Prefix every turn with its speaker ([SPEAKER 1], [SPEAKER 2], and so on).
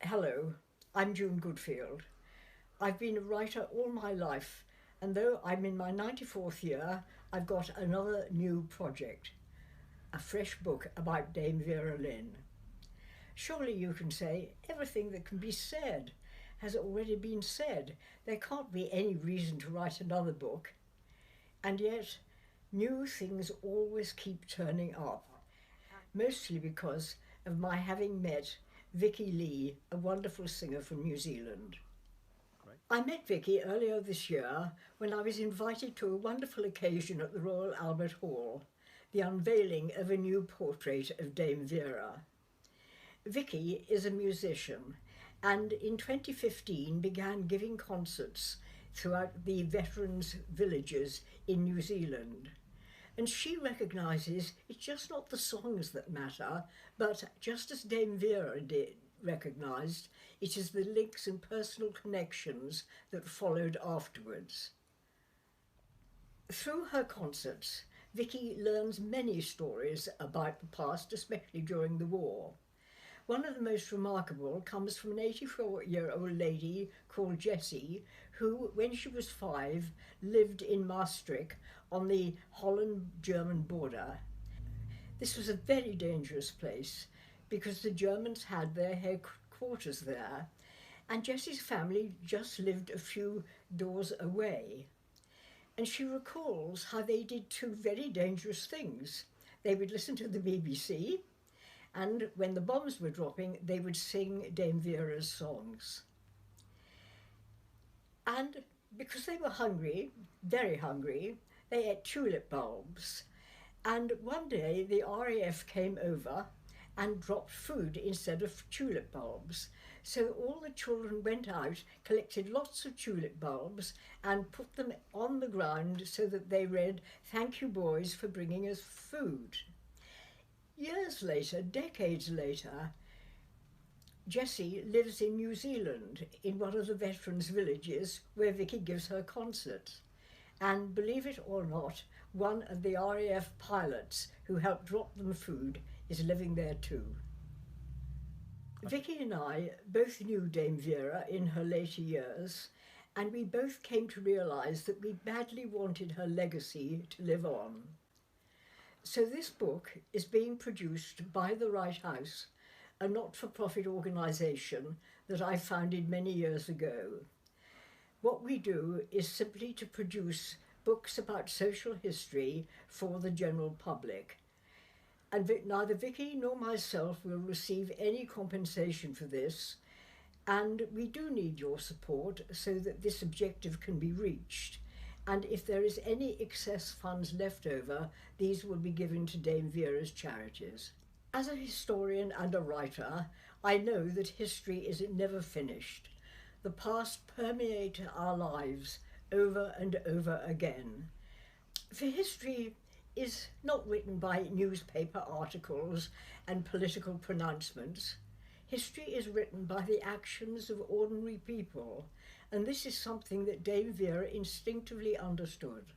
[SPEAKER 1] Hello, I'm June Goodfield. I've been a writer all my life, and though I'm in my 94th year, I've got another new project, a fresh book about Dame Vera Lynn. Surely you can say everything that can be said has already been said. There can't be any reason to write another book. And yet, new things always keep turning up, mostly because of my having met Vicki Lee, a wonderful singer from New Zealand.
[SPEAKER 2] Great.
[SPEAKER 1] I met Vicki earlier this year when I was invited to a wonderful occasion at the Royal Albert Hall, the unveiling of a new portrait of Dame Vera. Vicki is a musician and in 2015 began giving concerts throughout the veterans' villages in New Zealand. And she recognises it's just not the songs that matter, but just as Dame Vera did recognised, it is the links and personal connections that followed afterwards. Through her concerts, Vicki learns many stories about the past, especially during the war. One of the most remarkable comes from an 84-year-old lady called Jessie, who, when she was 5, lived in Maastricht on the Holland-German border. This was a very dangerous place because the Germans had their headquarters there, and Jessie's family just lived a few doors away. And she recalls how they did two very dangerous things. They would listen to the BBC, and when the bombs were dropping, they would sing Dame Vera's songs. And because they were hungry, very hungry, they ate tulip bulbs. And one day the RAF came over and dropped food instead of tulip bulbs. So all the children went out, collected lots of tulip bulbs and put them on the ground so that they read, "Thank you, boys, for bringing us food." Years later, decades later, Jessie lives in New Zealand in one of the veterans' villages where Vicki gives her concerts. And believe it or not, one of the RAF pilots who helped drop them food is living there too. Vicki and I both knew Dame Vera in her later years, and we both came to realise that we badly wanted her legacy to live on. So this book is being produced by the Right House, a not-for-profit organisation that I founded many years ago. What we do is simply to produce books about social history for the general public. And neither Vicki nor myself will receive any compensation for this, and we do need your support so that this objective can be reached. And if there is any excess funds left over, these will be given to Dame Vera's charities. As a historian and a writer, I know that history is never finished. The past permeates our lives over and over again. For history is not written by newspaper articles and political pronouncements. History is written by the actions of ordinary people, and this is something that Dame Vera instinctively understood.